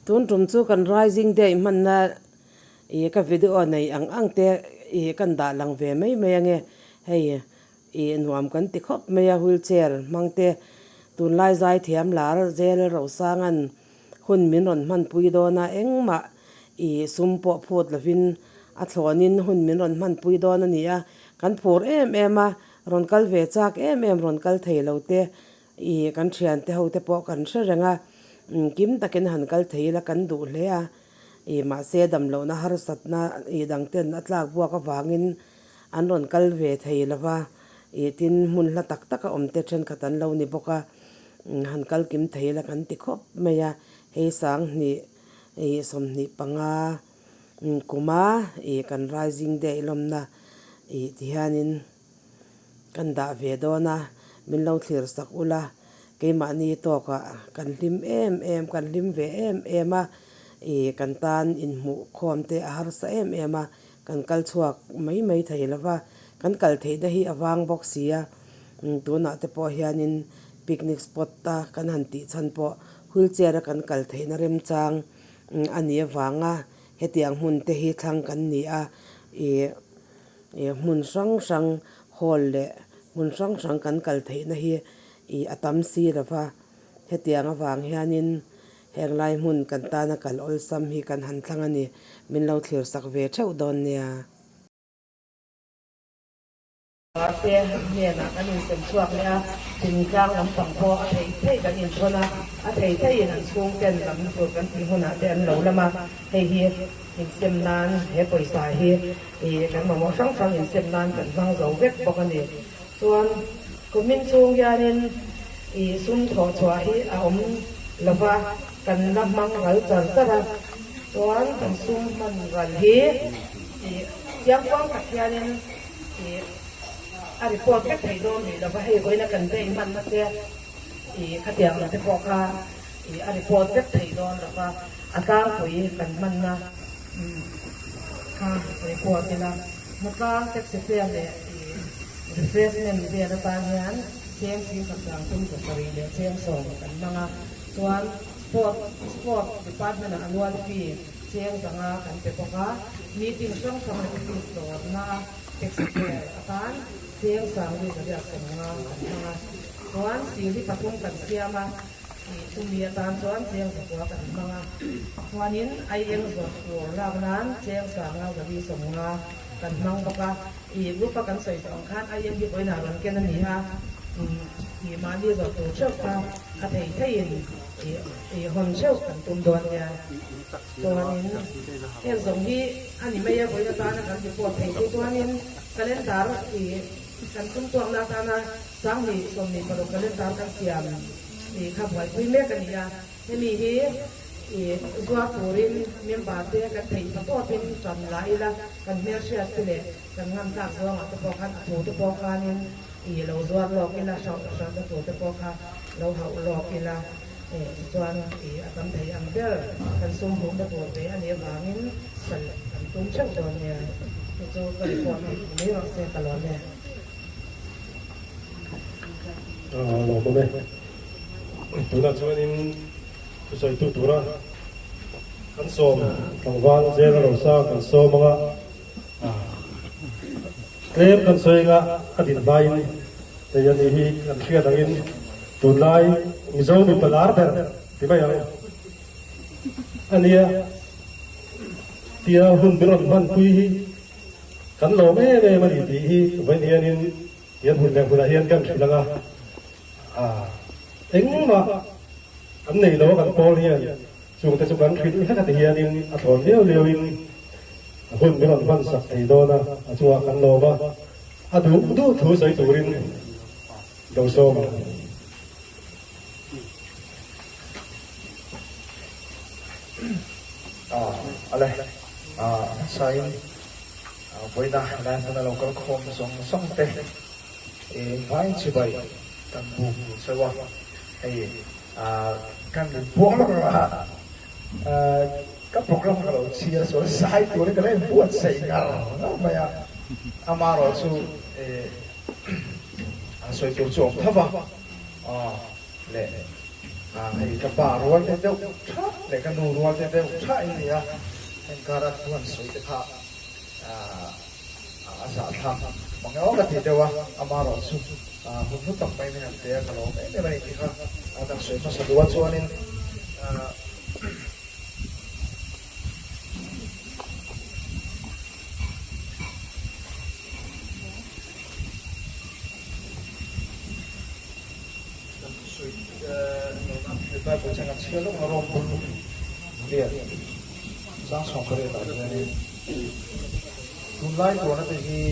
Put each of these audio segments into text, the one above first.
tun tum chu kan rising day man na ka video nei ang te kan da lang ve mai mai ange hei nuam kan ti khop mai a wheelchair mangte tun lai zai thiam lar zel ro sangan hun min ron man pui do na engma sumpo phot lovin a thlonin hun min ron man pui do na nia kan phur em a ron kal ve chak em ron kal thei lo te kan thian te ho te po kan hrenga kim takin han kal thei la kan du hle a ma se dam lo na har sat na dang ten atlak bua ka wangin an ron kal ve thei lawa tin mun la tak tak a om te then khatan lo ni boka han kal kim thei la kan ti khop meya hei sang ni som ni panga kuma kan rising day lomna tihanin kan da ve do na min lo thlir sak ula ke mani to ka kan lim em kan lim ve em a kan tan in mu khom te har sa em a kan kal chuak mai thei lawa kan kal thei da hi awang box sia tu na te po hianin picnic spot ta kan han ti chan po wheelchair kan kal thei na rem chang ani awanga hetiang hun te hi thlang kan ni a mun sang hol le mun sang kan kal thei na hi atam si rawa hetiang awang hianin henglai mun kan ta na kal ol sam hi kan han thlang ani min lo thlir sak ve theu don nia te ne na kan in sem chuak le a tin tlang lam pang pho a thei kan in thona a thei in chung ten lam chu kan ti hona ten lo lama hei hi in sem nan he poisa hi kan ma mo sang in sem nan kan mang zo vek bok ani chuan kumin chung yanin sum tho chwa hi a om lova kan lam mang gal char chara chuan kan sum man gal hi yang kwang tak yanin a report ka thei do ni lova hei boina kan te man na te khatiang na te poka a report ka thei do lova ata koi kan man na ka report ila maka tek se te le refreshment de da ta hian chen si ka tang tum ko pari le chen so kan manga chuan sport department annual fee chen sanga kan te poka meeting song sama ti to na tek se te atan chen sang ri ka ya sanga kan manga chuan si ri patung kan siama tumia tan chuan chen sa ko kan manga chuanin ai eng zo ko rawnan chen sanga ga ri songa kan mang baka lupa kan soi tong khan ai yang hi boina ran ken ani ha ma li zo to chok ka ka thei hon chok kan tum don ya to anin en zong hi ani mai ya boina ta na kan ti po thei to anin kalendar kan tum to na ta na sang ni som ni ko kalendar kan siam kha bhai pui me kan ya ni hi gua purin memba te kan thei pa to pin sam lai la kan mer sia tele kan ngam ta zo ma to po kan to to po kanin lo zo lo kila sa to to po ka lo ha lo kila chuan atam thei ang ber kan sum hum da po te ani wangin sal kan tum chang don ne to ka ri po ni ro se ka lo ne lo ko be tu na chuanin soi tu tura kan som tangwang zero lo sa kan so mga klem kan soi nga adin bain te yan hi kan thia dangin tunai mizo mi palar ber ti ba yang ania tia hun biron man pui hi kan lo me mani ti hi wen hianin yan hun dang hula hian kan thilanga engma an nei lo kan pol hian chung te chukan thil ha ka hianin a thon leo in hun biron van sak thei do na a chuwa kan lo ba a du thu sai turin do so ma ale sai boina la na lo kal khom song te vai chi bai kan bu sewa ai kan bu ra các program kalau chia so sai tu ni kalau buat sai ngal no maya amaro su so itu chom thava le ให้กับป่ารัวเดียวชัดเลยกันดูรัวเดียวใช่เนี่ยเป็นการรันสวยจะค่ะอาสาทำบางอย่างก็ติดเดียวอามาเราสุดผมพูดต่อไปไม่นานเดียวกันเราไม่ได้ที่ค่ะตั้งสวยมาสะดวกส่วนนี้ไปบุญจังเชื่อลูกเราลงบุญเรียนสร้างสองประเด็นอะไรนี่บุญไล่ตัวนั้นที่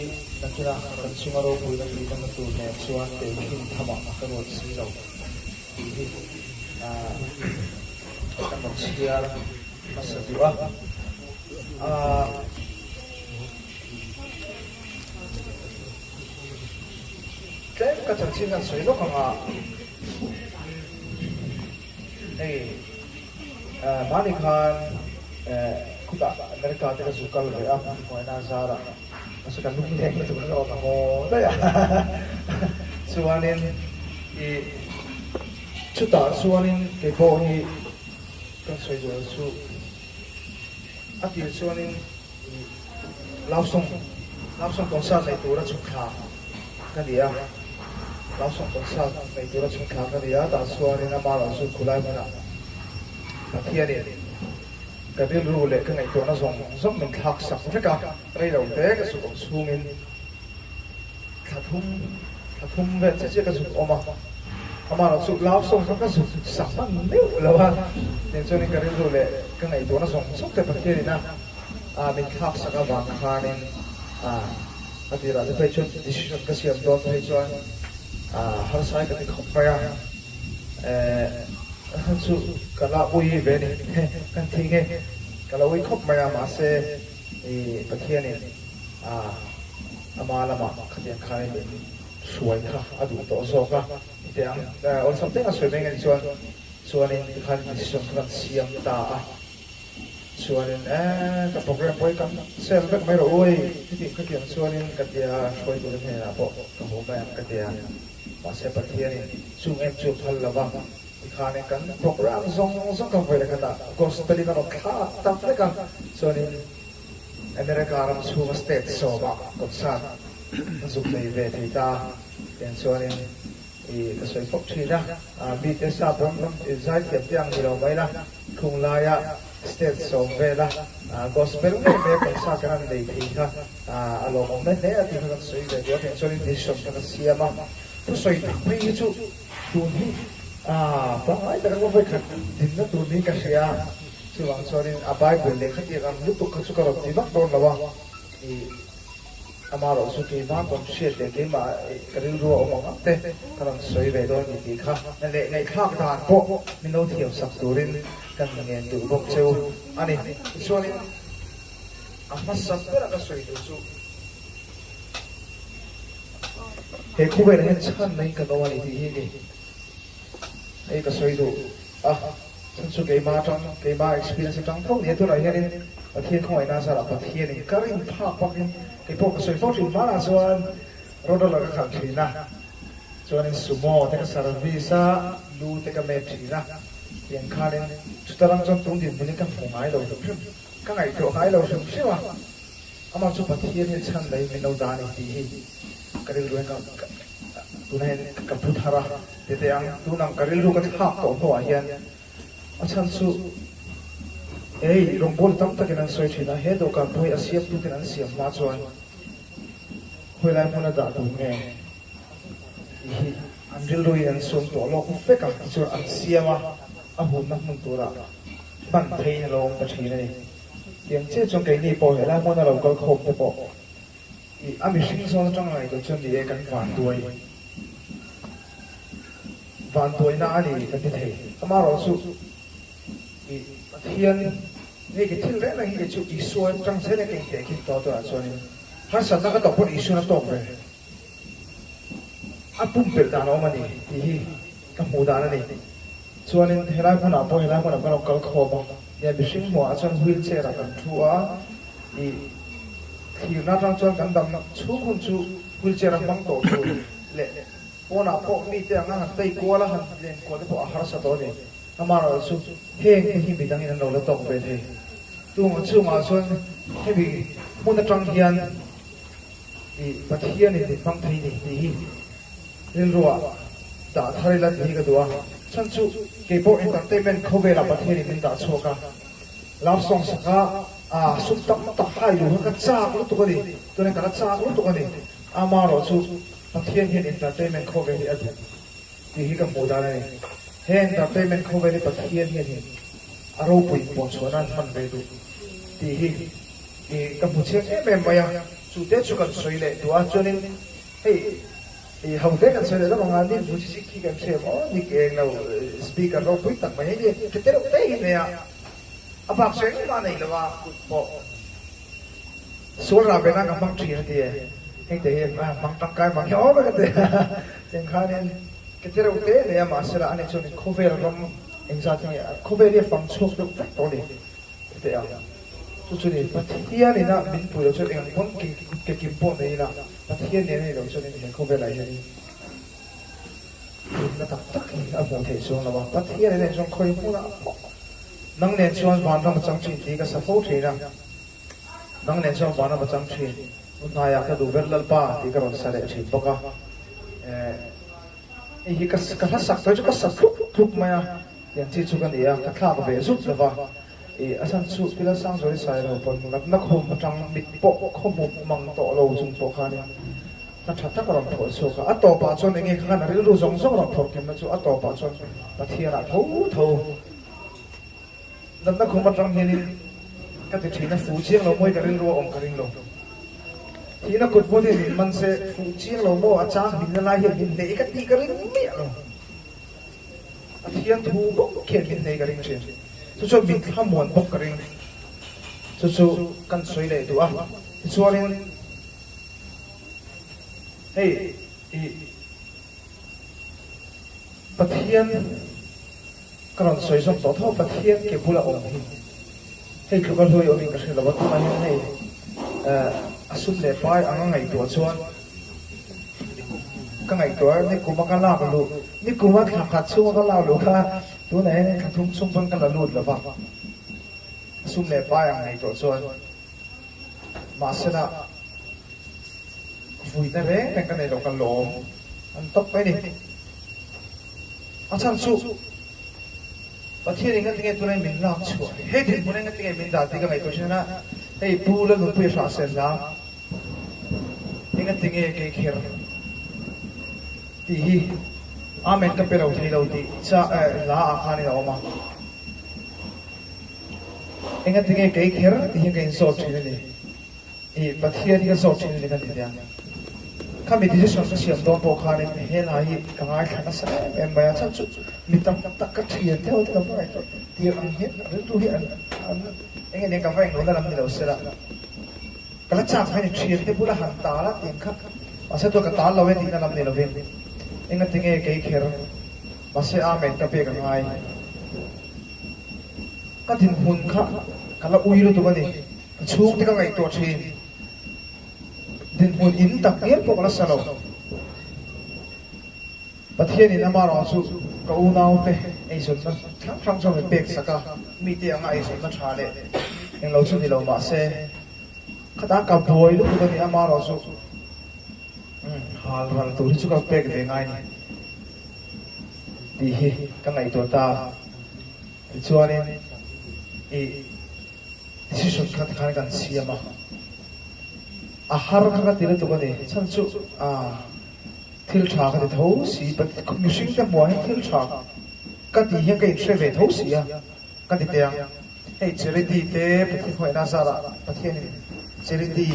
นักกีฬากันชิมาโรบุญนักกีฬาตัวเนี่ยชวนเตะขึ้นทำมากันหมดสิเราที่กันหมดเชียร์มาสะดวกเกมก็จังชิงกันสวยลูกของมานิคานคุตะอเมริกาที่เราสุกัลเลยคอยน่าซาระmasuk kan mungkin yang itu kalau kamu dah ya suanin cuta suanin kepohi kan saya jual su akhir suanin langsung konser itu orang suka kan dia langsung konser itu orang suka kan dia tak suanin nama langsung kulai mana tapi ada cái điều lưu lệ cái ngày đó nó giống mình học sẵn tất cả đây đầu tế cái sự xuống mình khát hung về sẽ cái sự ôm mà nó sự lao xong cái sự sẵn bằng nếu là nên cho nên cái điều lưu lệ cái ngày đó nó giống cái bậc kia này mình học sẵn cái vàng hà nên thì là phải chọn decision cái gì đó phải chọn har sai cái không phải su kalau ui về này kan tinggi kalau ui khop maya masih bagian ini amal kerjaan kalian suai kah adu toso kah itu yang orang something asal dengan suan ini kalian decision kan siang tak suan ke program boy kan selber mai roi jadi kerjaan suan ini kerja boy tu ni apa kamu bayang kerja masih bagian ini sungai cuci lawang ikhane kan program song kan boleh kata gospel kan okah tapi kan so ni Amerika ram semua state so ba konser masuk dari kita dan so ni kesuai pop cina BTS sabun izai tiap yang di rumah lah kung laya state so bela gospel ni mereka konser kan dari kita alo moment ni ada kan so ini dia kan so ni disok kan siapa tu so itu itu tuh bangai terang apa kan? Dinner tu ni kasih siwang soalin abai boleh kan dia kan lupa kesuka roti nak don lawang amaro suki mak kon share deh kema kerja dua omong teh kalau soi bedon ni kah ngai kah kan po minot hiu sak turin kan ngen tu bok ceu ani soalin amas sampai nak soi tu su heku beren chan nai kan awal ini ni cái xoay đủ sản xuất cái ma experience trong thông này tôi nói nghe đến thiên không phải na sao là thiên này cái hình phác hoặc cái bộ cái xoay phát triển mà là soan rồi đó là cái khẳng thủy na soan nên sumo cái service lu cái mẹ thủy na hiện khai đến chúng ta đang trong trung điểm với những cái phòng ái đầu tập trung các ngày chỗ ái đầu tập trung mà mà chụp thiên hiện chân đấy mình đâu ra này thì cái điều đó tunai kaputhara tete ang tunang karilu ka thak to ho hian achan su rongbol tam takin soi thina he do ka poi asiap tu kin an siam ma chuan hoilai mona da tu nge hi andil roi an som to lo ku fe ka chu an siama a hun nak mun tura ban thei lo pa thina ni yang che chong kai ni po helai mona lo kal khom te po ami sing so chang ngai to chen di kan van tuai van tuai na ani kan ti thei ama ro su thiênนี่ก็ที่แรกเลยที่จะอีส่วนจังเส้นเก่งเก่งที่ต่อตัวส่วนนี้ถ้าสัตว์นั้นก็ตกบนอีส่วนนั้นตกเลยอ่ะปุ่มเปิดตาน้องมันนี่ที่กับหูตานั่นนี่ส่วนนี้เฮลัยคนหนาพอเฮลัยคนหนาก็เราเกลคอมเนี่ยบิชิงหัวจนวิลเชอร์กันทัวอีที่น่าจังจวนกันดำชูคุณชูวิลเชอร์บังโตชูเละพอหนาพอมีแต่งานหันไปกัวละหันเรียนกัวที่พออาหารสัตว์ตัวนี้ ama rồi su heng cái hi bị đang in đầu là tộc về thế tu mà chu mà xuân cái bị muốn nó trăng hiền thì bát hiền thì phong thầy thì nên rồi đã thay là thì cái đó chân chu cái bộ entertainment không về là bát hiền mình đã chua cả làm xong saka sum tak hai lu ka cha lu to ni to ne ka cha lu to ni ama ro chu pathian hian entertainment kho ve ni adu ti hi ka moda ne he entertainment kho ve ni pathian hian hi aro pui po chona man ve du ti hi ka bu che me maya chu te chu kan soi le to a chonin hei hồng tết kan soi le la ma ni bu chi ki kan che mo ni ke lo speaker ro pui tak mai ni ke te ro te hi ne ya abang seng ma nei lawa po số ra bên đang mang chuyện thì anh thấy mang tăng cái mang nhỏ vậy cái chẳng hạn nên cái thứ đầu tiên này mà sẽ là anh cho nên không về làm anh ra thì không về đi phòng thuốc được rất tốt đi thế à cho nên bắt thiên này na mình bùi cho nên muốn cái kim bộ này là bắt thiên này rồi cho nên mình không về lại đi nó tập tất cả mọi thể xuống là bắt thiên này trong khơi cũng là nắng nền xuân vàng nó mà trắng chuyện thì cái support thì là nắng nền xuân vàng nó mà trắng chuyện nay à cái đồ vật lal pa thì cái rồi sẽ để chuyện bốc à cái cái sắc tới cái sắc thuốc mà yang chỉ chú cái này cái khác về giúp là vào asan chú cái là sang rồi sai rồi còn nó không mà trắng bị bộ không một măng tổ lâu dùng bộ khai này nó chặt tất cả làm thổi số cả at tổ bà cho nên nghe khăn là cái đồ giống giống làm thổi kiếm nó chú at tổ bà cho bà thiên là thấu nó không mà trăng hiền cái thì nó phụ chiếng lâu môi cái rừng ruộng cái rừng lâu thì nó cột vô thì mình sẽ phụ chiếng lâu môi ở trang mình là hiện mình để cái gì cái rừng miệng rồi thiên thu bốc kiện mình để cái rừng trên cho mình tham muốn bốc cái rừng cho căn suy lệ tụ cho nên hey bát thiên cái lần suy xong tổ thao bát thiên cái bula ông hey cái con hơi ông mình cái sự là bắt mà hiện nay asum le pai ang ngai to chuan ka ngai to ni kuma ka la lu ni kuma kha chu ka la lu kha tu này ka thum sum bang ka la lu la ba asum le pai ang ngai to chuan ma sena vui ta ve ka này lo ka lo an top pai ni achang chu bắt thiên cái tiếng tu này mình làm chu hết thì muốn cái tiếng mình đạt thì cái này tôi xem na hey pu la lu pu sa sen la cái tiếng cái kher thì hi amen ka pero thei lo ti cha la a khani lo ma cái tiếng cái kher thì cái so chi này bắt thiên cái so chi này cái tiếng kami decision sa siam don po khani he la hi ka ngai khana sa em ba cha chu mi tam tak ka thien theo theo vai to ti ang het ru tu hi an anh ka vai no lam ni lo sera kala cha phai ni thien te pura han ta la tin kha asa to ka ta lo ve tin lam ni lo ve anh tinge ke kher base amen ka pe ka ngai ka tin hun kha kala ui ru tu ba ni chung te ka ngai to thin din hun in tak yer po kala salo pathian in amaro su ka unau te ei sun na thang so me pek saka mi te anga ei sun na thale eng lo chu ni lo ma se khata ka boy lu ko ni amaro su hal hal tu chu ka pek de ngai ni ti ka ngai to ta chuanin decision khat khan kan siama har kha tile to ne chan chu thil tha ka tho si pat mishing ta mo thil tha ka ti he kai tre ve tho si ya ka ti te hey charity te pati khoi na sa ra pati ni charity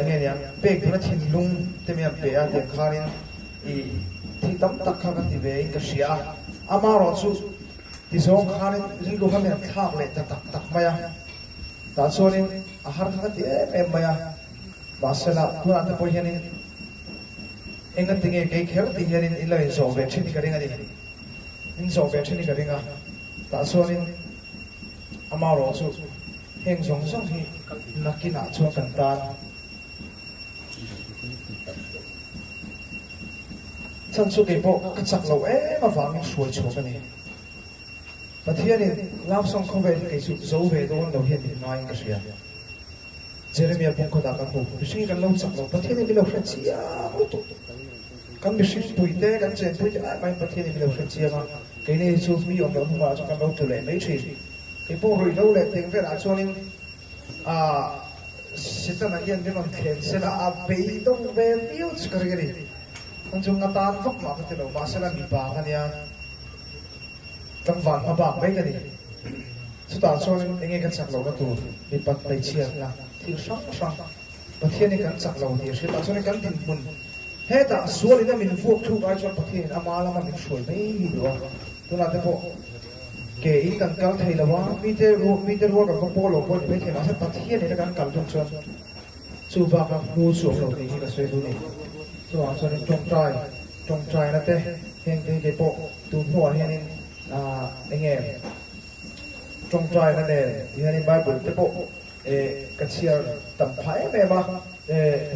nge ya pe ka thin lung te me pe a te kharin thi tam tak kha ka ti ve ka sia ama ro chu ti song kharin ri go ka me thak le ta tak maya ta chonin har kha ti em maya basela pura ta po hianin enga tinge ke kher ti hianin ila in so ve thini ka ringa ni in so ve thini ka ringa ta sonin amaro chu heng song song hi nakina chu kan ta chan chu ke po ka chak lo ma wang suai chu ka ni But here in love song không về cái sự dấu về đó đầu hiện in nói cái gì Jeremiah bung ko dapat po bising kan laut sak laut pathian ni laut chia kan bising puite kan chen puite ai mai pathian ni laut chia ma cái này chú mi ông ông mà cho kan laut tu le mấy chi cái bộ rồi lâu le tiếng về đã cho nên sita na yan din ang khen sila abay dong về yêu cái gì ang chung nga tan vak ma cái lo ma sila mi pa kanya tang van ma ba mấy cái gì số ta cho nên anh em sạc lầu cái tủ bị bắt lấy chia là thì sáng bắt thiên này cần sạc lầu thì số ta cho nên cần tìm mun hết ta số này mình vuốt thu cái cho bắt thiên ama là mình soi mấy gì đó tôi nói thế bộ kể ý cần cao thầy là quá meter vuốt cái bộ lầu bộ thì nó sẽ bắt thiên này nó cần cao trong chân chú ba cái mua xuống lầu thì cái soi tu này cho nên trồng trai nó thế hiện cái bộ tu hoa hiện nên anh em trong trai này hiện nay Bible cái bộ cái chia tầm phải này mà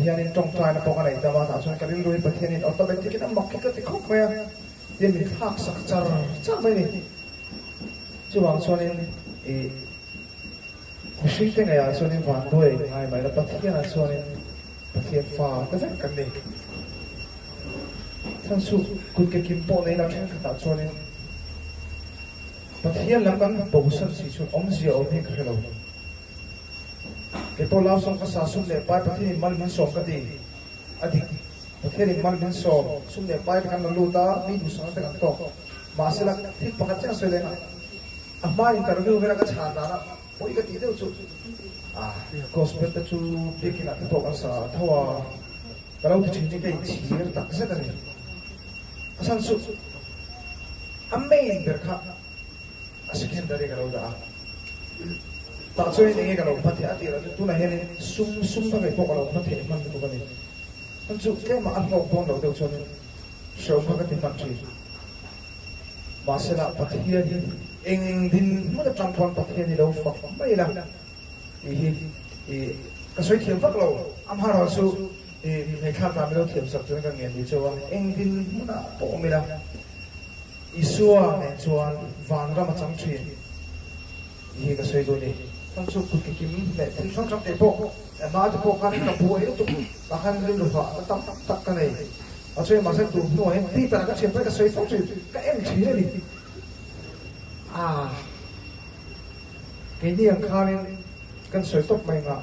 hiện nay trong trai nó có cái này ta mà thảo cái liên đối với hiện nay automatic cái mặc cái khóc mà hiện mình khác sắc chắc mấy này chú bảo cho nên suy cái này cho nên hoàn đôi ai mà nó bắt hiện là cho nên bắt hiện pha cái cái này thằng su cút cái kim bộ này là cái tạo cho nên but here lamang bosan si chun zia o thing khelo ke to law song ka sa sum le pai pathi mal min song ka ti adik pathi mal min song sum le pai kan lu ta mi du sang ta to ma se la thik pa ka cha se le na amma interview vera ka cha na oi ka ti de chu gospel ta chu dikina to ka sa thawa kalau ti chi ke chi ta sa ka ni asan su amme ber kha secondary kalau dah tak so ini kalau pati hati tu lah ini sum pakai pokok kalau pati man tu kan ni anjuk ke mak aku pun dah tahu so so pakai tempat ni masalah pati ni eng din mana transform pati ni dah fak mai lah kasoi thiam fak lo am har so mai khat na melo thiam sak tu kan ngen ni so eng din mana po mai lah Isua này chuan vàng ra mà trắng chuyện gì cái xoay đôi này thằng chụp cực kỳ kim để thằng trong trong cái bộ mà cái bộ cái cái bộ ấy tụt và khăn lên được họ tắt tắt cái này ở trên mà sẽ tụt nổi em đi tại cái chuyện với cái xoay phong chuyện cái em chỉ này đi cái điềng khăn lên cái xoay tóc mày mà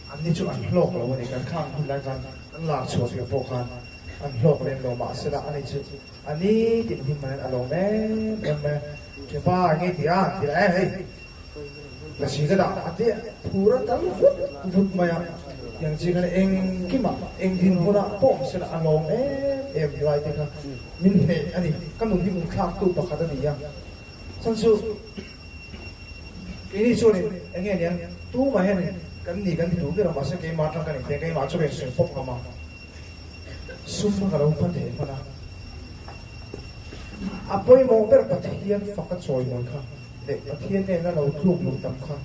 anh đi chụp ảnh lộc rồi này cái khăn hôm nay cái anh làm chuột cái bộ khăn anh lộc lên đồ mà sẽ là anh ấy chụp anh ấy tìm hình mà anh lộc đấy em cái ba anh ấy thì đấy là chỉ cái đạo anh ấy pura tấm vút mày yang chỉ cái em cái mà em tin hoa bom sẽ là anh lộc đấy em lại thì cái mình này anh ấy cái mình đi mình khác tu bạc cái gì à xong rồi cái này cho nên anh ấy nhá tu mà hay này cái gì cái tu cái là mà sẽ cái mà trong cái mà cho cái sự phục mà summa kalau pati mana apoi mo ber pathian fakat soi mon kha de pathian ne na lo thluk lu tam kha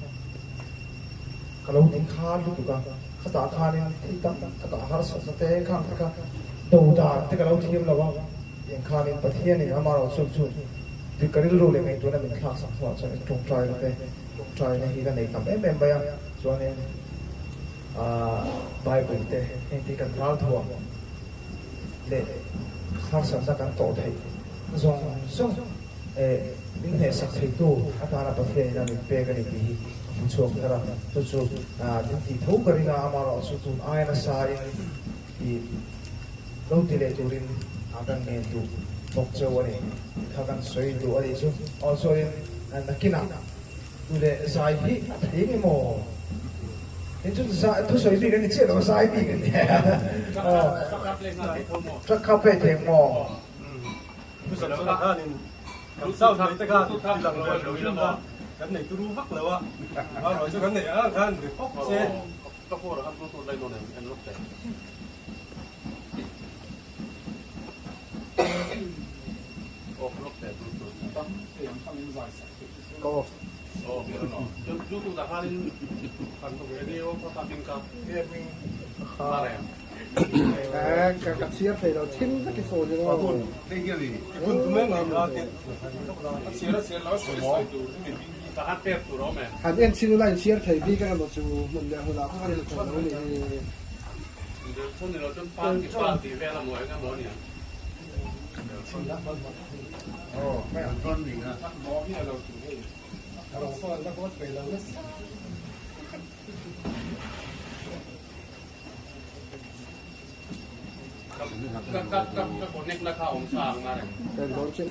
kalau tin kha lu tu ka khata kha ne thi tam khata har sa sa te kha kha do da te kalau thiam lawa yang kha ne pathian ne amaro chu chu ti karil ro le ngai tu na min kha sa sa sa tong trai ne hi la nei tam em ba ya so ne Bible te en ti kan thal thua để khác sản xuất các tổ thầy dòng những hệ sắc thầy tu ta là bậc thầy là mình bê cái này thì chuộc cái là tôi chuộc những thì thấu cái này mà nó sụt ai là sai thì lâu thì lệ tu rin akan nghe tu bốc châu này thằng kan soi tu ở đây chứ also in nakina tu lệ sai thì thấy cái mồ nên chúng ta thu soi bị cái này chết rồi sai bị cái này chắc khắp về thèm mò sao thằng ta ca thì lần rồi rồi mà cái này tôiรู้mắc rồi á rồi cho cái này á cái này khóc xeก็พูดแล้วครับพูดได้โน่นนี่อันลูกแต่โอ้ลูกแต่ต้องเตรียมทำเป็นไวซ์ก็โอ้เดี๋ยวเนาะยูทูบแต่พาลินพันธุ์เรดิโอก็ทำเป็นกับมาแล้ว กับเชียร์ไทยเราทิ้งสักกี่โซนเลยเนาะ Det är det. Det kunde man ha. Ser det så är det. Det har det då med. หันเอ็นชิโนไลเชียร์ไทยพี่ก็เราจูมันเดี๋ยวเราเข้าไปตรงนู้นนี่ Det sån är då pan till väl må jag må ni.ไม่เอาต้นนี้นะ Må vi då. เราสอนแล้วก็ไปแล้วเนี่ย ก็คนนี้ราคาองศามาเลย แต่เราเช่น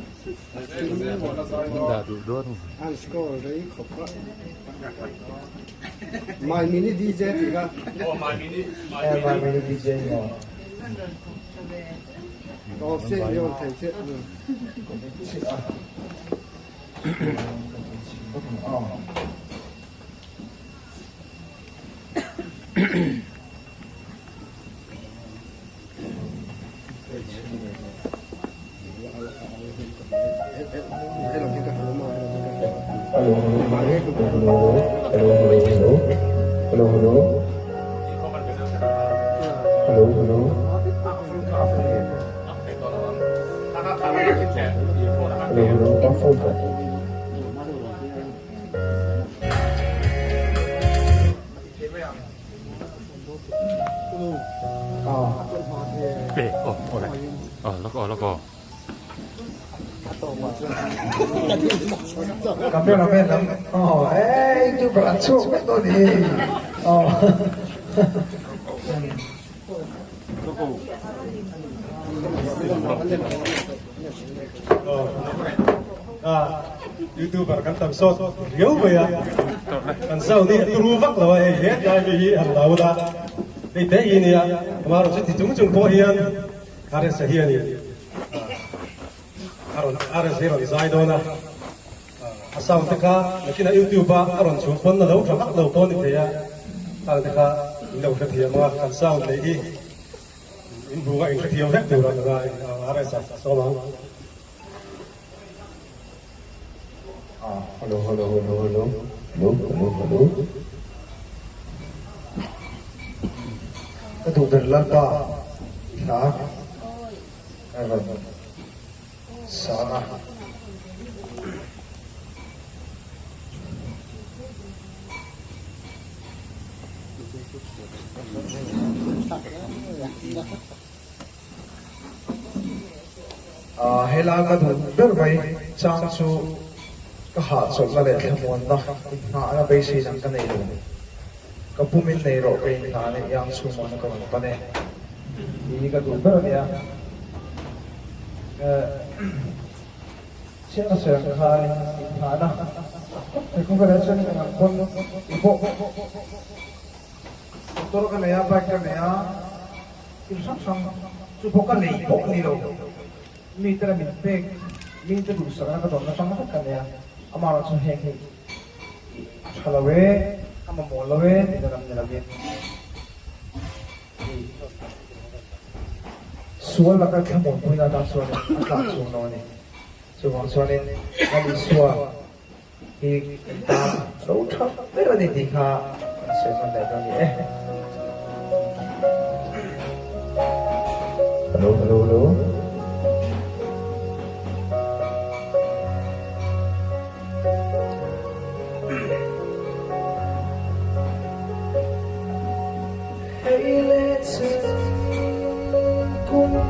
Đã đủ đốt อันสกอร์เลยขอบคุณไม่มินิดีเจอีกอ่ะ โอ้มามินิ มาไม่ได้ดีเจเนาะ เราเสียยอดไทยเสีย อ๋อ ให้เราคิดกันรู้มา hello hello hello เข้ามาเป็น hello hello ถ้าทำให้คิดแฉอีโฟนะครับ hello hello ต้องโฟนก่อนอ๋อ Ê, ồ này. Nó có. กับเพื่อนเราเป็นแล้วอ๋อเอ้ยดูประชุมตัวนี้อ๋อ YouTuber kan tam sot riu ba ya kan sau ni tu vak la ai he ya bi han la da ei te i ni ya amaro se ti tung chung po hian are sa hian ni are se ro zai do na asau te ka lekin YouTuber aron chu pon na lo thak lo pon ni te ya ta te ka lo ka thi ma kan sau nei i in bu ga in ka thi vek tu ra ga are sa so ma hello hello hello hello hello hello hello ก็ถูกเดินลัดป่านะอะไรสาระเฮลากระดูกเดินไปจางชู ก็หาสมกันเลยทั้งมวลนะหาอะไรไปสินังกันเลยก็ผู้มินในโลกเป็นหาในยังสูงมันก็มันปะเนี่ยนี่ก็ดูเบอร์เนี่ยเชื่อเสียงใครหานะแต่คุณก็ได้เชื่อกันคนอีโบตัวกันเนี่ยไปกันเนี่ยอีสังสังสุภกันเนี่ยพวกนี้เรามีแต่มีเป๊กมีแต่ดูสารก็ต้องสังกันเนี่ยAmaro so heng heng chalawe ama molawe nidaram nilamin sual laka khamon puina da so ne atla so no ne so wang so ne ngali suwa hi ta lo tha pero ni ti kha so man da ni hello hello hello Hãy subscribe cho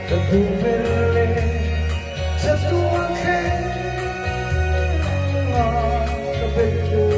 kênh Ghiền Mì Gõ để không bỏ lỡ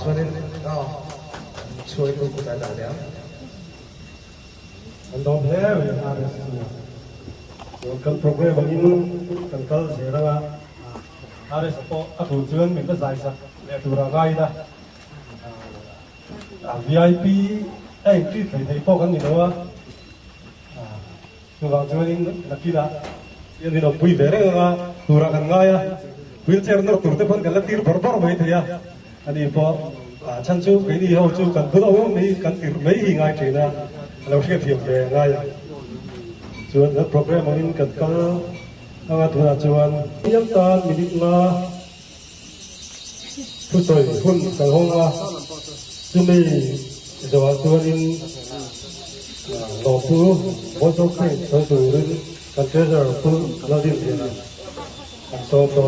cho nên chuối tôi cũng đã đéo anh đọc thế về cần program bằng in cần cơ gì đó ada support aku jual minta zaisa le tu ragai da VIP entry thầy po kan ni đó tu vào jual in laki da yang di nopui dere nga tu rakan nga ya wheelchair no tu te pon kan tir bor bor mai thaya ani po chan chu cái đi hậu chu kan bu đâu ni kan tir mai hi ngai thina lo ke thiam de nga ya chuan the program in kan kal anga thua chuan yam tan minute ma thu soi hun kan hong ma chu mi zawa chuan in lo pu bo so khai so su rin kan treasure pu la din dia kan so to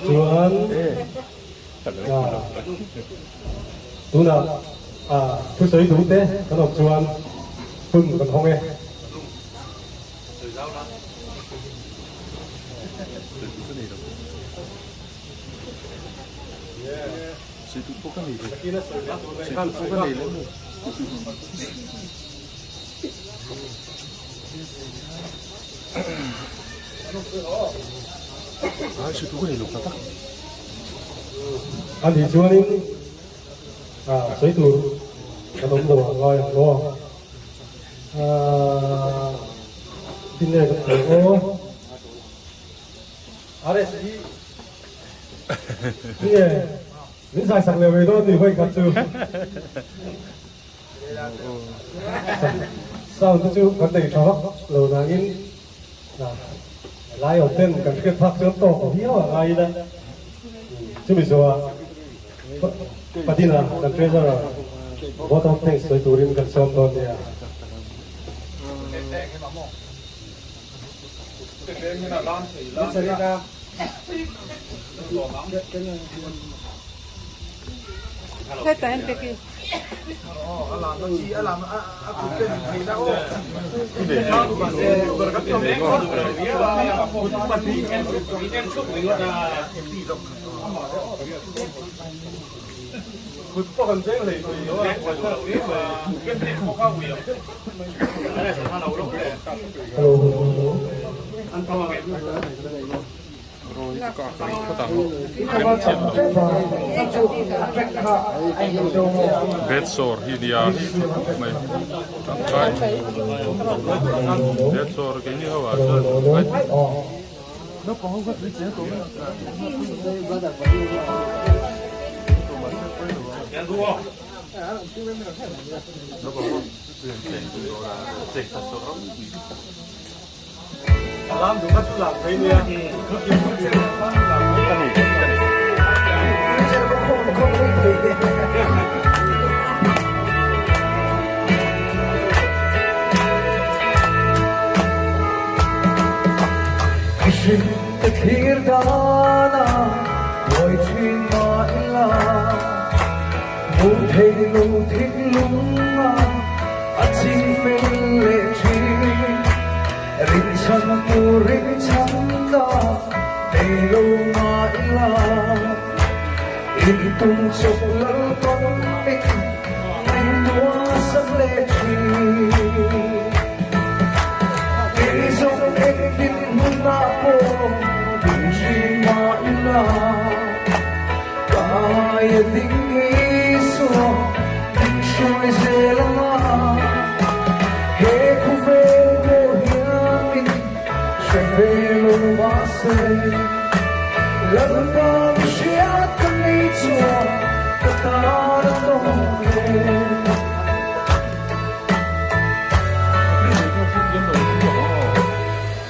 chuan tu na thu soi du te kan op chuan hun kan hong e Sei tu pouca nele. aqui nessa Sei tu pouca nele. Ah, sei tu pouca nele, tá? anh thì chưa đến sấy tù cái đống đồ rồi đúng không tin này cũng có đấy cái những giải sạc lều về đó thì hơi cắt chưa sao tôi chưa vấn đề cho lầu là những lái ở trên cần kết phát sớm tổ của hiếu ở ngay đây chúng mình rồi bắt đi nào làm chuyện rồi vote of thanks tới tụi mình cần xong thôi đi à Thế tên cái kia. Red sore hidia mai tangkai red sore cái như vậy nó có cái gì đó nó có làm đúng cách làm cái này تكثير دانا ويتين ما إلا موتين لما أتي في الليل ريتشان ريتشان دا نيلو ما إلا إنتم شغل القمك من واسم ليل إيزم إكتن هنا Kaya ding iso Ding shuai zelama He kuvelo hiamin Shevelo mase Lalba mishiat kanitso Katara tonge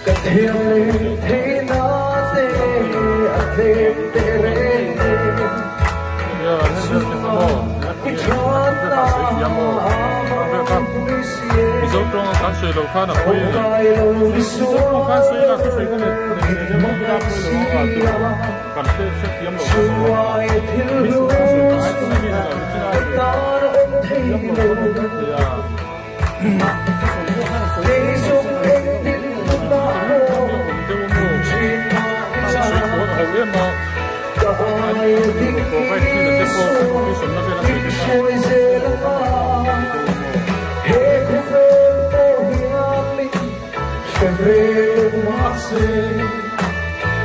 Kathele thena Dấu trong cá sấu đầu khá là quý trong cá sấu là cái cái này nó không có đáp ứng được cần sẽ kiếm được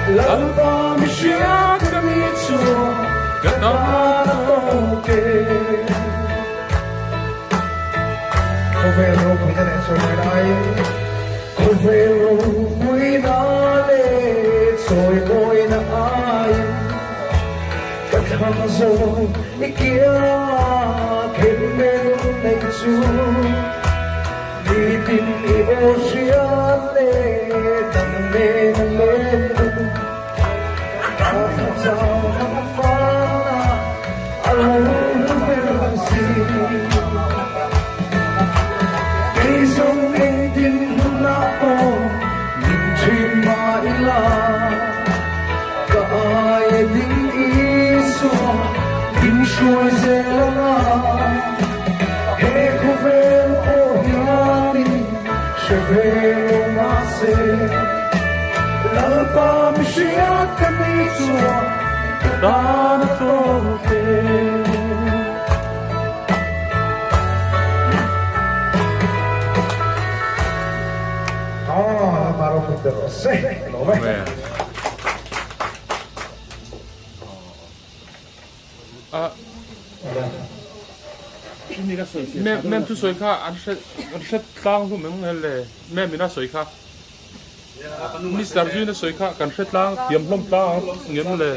L'alba mi sciacca mi suo che Ovvero guidare somerai Ovvero guidare Soi voi na ai Kakanzo ikia Kemel nei su Ditin i oceane Danne nalena L'alba mi sciacca mi suo Dana toke Maro Monterosse mẹ tu soi kha ăn sẽ tang của mình là mẹ mình đã soi kha Mr. Jun soi kha cần sẽ tang tiệm lom tang nghiêm là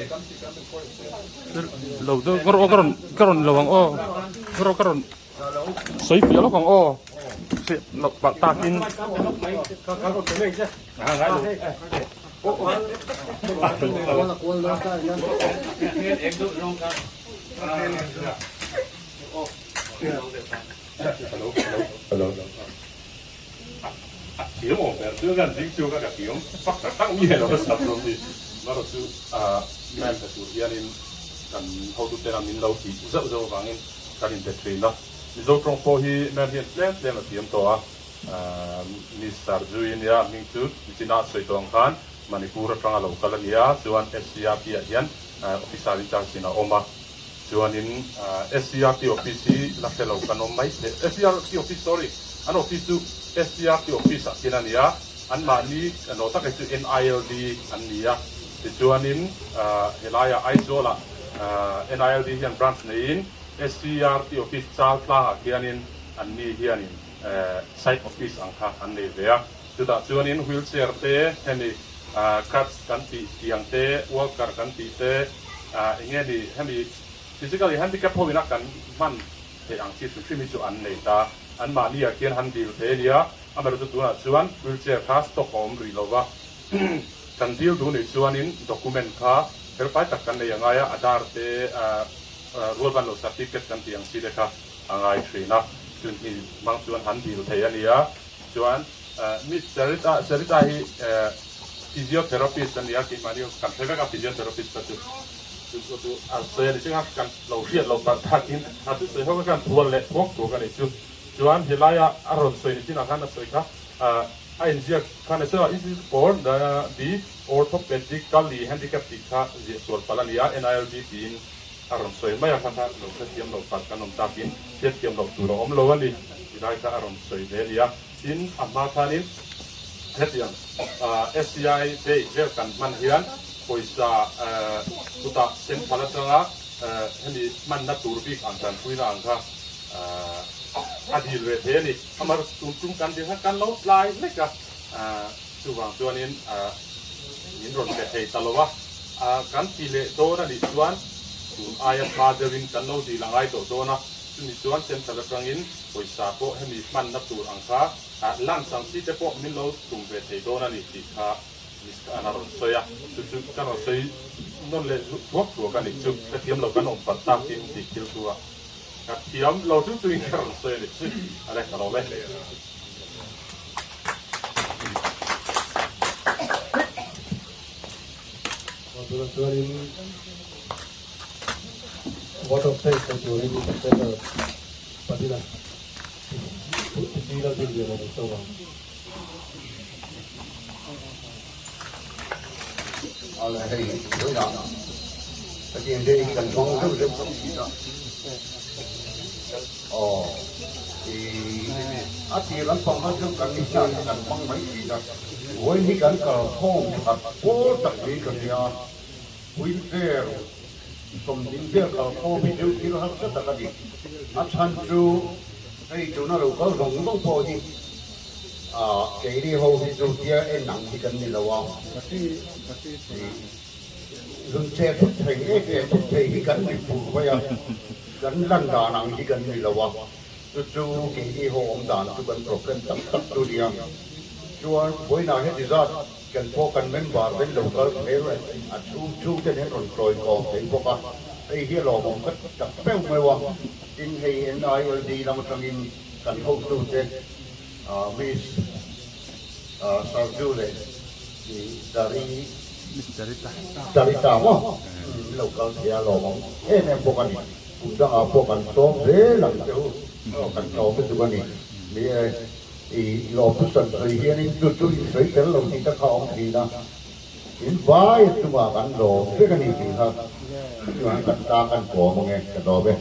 lâu đó karon lawang o karon soi phía lo kong o sẽ bạc ta tin Kuala Lumpur yan. Hello. Kiom om er kan dig chu ka kiom pak tak mi lo sa pro di ma ro chu man ta chu hian in kan ho tu te na min lo ti zo zo wangin kan in te train na mi zo trong po hi man hian plan la tiam to a mi sar ju in ya ming chu mi na soi tong khan manipur atanga lo kala nia chuan SCRP hian officer in charge na oma chuan in SCRP office la khelo kanom mai SCRP office sorry an office tu SCRP office kinania an mani no ta ke NILD an nia ti chuanin helaya aizola NILD hian branch nein SCRP office chal tla kianin an ni hianin site office angkha an nei vea chuta chuanin wheelchair te hemi cuts kan ti tiang te walker kan ti te nge ni hemi physically handicap hoina kan man te ang chi su mi chu an nei ta an ma ni a kian han dil te lia amar tu tu na chuan wheelchair kha stock om ri lova kan dil du ni chuan in document kha helpai tak kan nei anga ya adar te road ban lo certificate kan tiang si de kha angai thrina chun ni mang chuan han dil the ania chuan mi serita hi physiotherapist an ya ki mani kan thega ka physiotherapist ta tu asel ni singa kan lo hiat lo ta thakin atu se ho kan thual le thok tu kan ni chu chuan hilaya aron soi ni sina kan soi kha a injia kan se is for the orthopedic handicap kha je sol palania NILD tin aron soi mai kha ta lo tiam lo pat kan om ta pin tiam lo tu ro om lo ani hilai ka aron soi de lia in amma khanin hetian SCI te vel kan man hian poisa puta sen palatanga hemi man na turbi kan kan puina angka adil ve theni amar tum kan de kan lo lai leka chuwang chuanin nin ron ke thei talowa kan pile to na ni chuan aya padawin kan lo di langai to na ni chuan sen palatangin poisa ko hemi man na tur angka lang sang si te po min lo tum ve thei to na ni ti kha anaron soya tu kan soi non le wok tu kan chu ka tiam lo kan om pat ta tim ti kil tu ka tiam lo tu in kan soi le chu ale ka lo le what of say to you in the center padina tira din de so on ala hey đối đó cái chuyện đây cần phong rất rất không gì đó thì thì lắm phong nó rất cần đi chơi cần phong mấy gì đó với những cái phong thật cố tập đi cần nhà với cái from những cái phong ví dụ như nó rất là gì thành trụ hay trụ nó đâu có rộng không bao gì cái đi hầu ví dụ kia em nặng thì cần đi đâu dùng xe thúc thành cái thúc thì cái cắn bị phụ bây giờ cắn lăn đà nặng thì cần gì đâu chú cái đi hầu ông đàn chú cần trộn cần tập tập tu đi chú với nào hết thì ra cần phố cần bên bờ bên đầu cơ thế rồi chú cho nên còn rồi còn thấy phố cả đây kia lò bóng cất tập béo mày vào in hay in ai đi làm trong in cần hầu tu thế Miss Sarjule dari tamu lokal dia lomong nem bukan udah bukan tom lang jauh kan tom itu kan dia di lokusan dia ni tu istri kalau kita kau kita ini baik cuma kan lo, itu kan ini kita cuma katakan kau mengenai kedobe